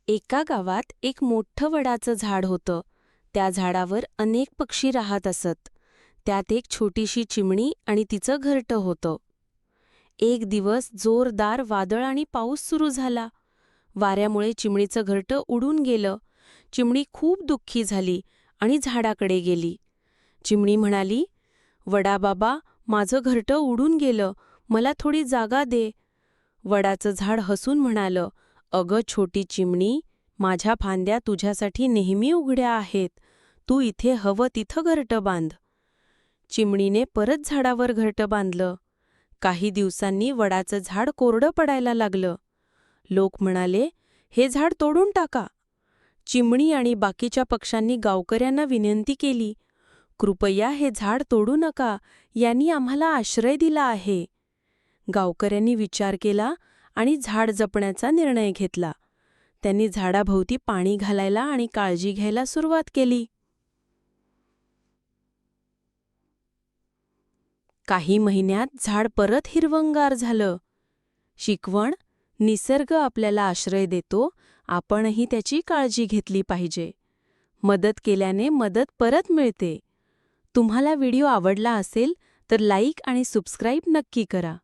एका गावात एक मोठं वडाचं झाड होतं. त्या झाडावर अनेक पक्षी राहत असत. त्यात एक छोटीशी चिमणी आणि तिचं घरटं होतं. एक दिवस जोरदार वादळ आणि पाऊस सुरू झाला. वाऱ्यामुळे चिमणीचं घरटं उडून गेलं. चिमणी खूप दुःखी झाली आणि झाडाकडे गेली. चिमणी म्हणाली, "वडाबाबा, माझं घरटं उडून गेलं. मला थोडी जागा दे." वडाचं झाड हसून म्हणालं, "अगं छोटी चिमणी, माझ्या फांद्या तुझ्यासाठी नेहमी उघड्या आहेत. तू इथे हवं तिथं घरटं बांध." चिमणीने परत झाडावर घरटं बांधलं. काही दिवसांनी वडाचं झाड कोरडं पडायला लागलं. लोक म्हणाले, "हे झाड तोडून टाका." चिमणी आणि बाकीच्या पक्ष्यांनी गावकऱ्यांना विनंती केली, "कृपया हे झाड तोडू नका. यांनी आम्हाला आश्रय दिला आहे." गावकऱ्यांनी विचार केला आणि झाड जपण्याचा निर्णय घेतला. त्यांनी झाडाभोवती पाणी घालायला आणि काळजी घ्यायला सुरुवात केली. काही महिन्यात झाड परत हिरवंगार झालं. शिकवण: निसर्ग आपल्याला आश्रय देतो, आपणही त्याची काळजी घेतली पाहिजे. मदत केल्याने मदत परत मिळते. तुम्हाला व्हिडिओ आवडला असेल तर लाईक आणि सबस्क्राईब नक्की करा.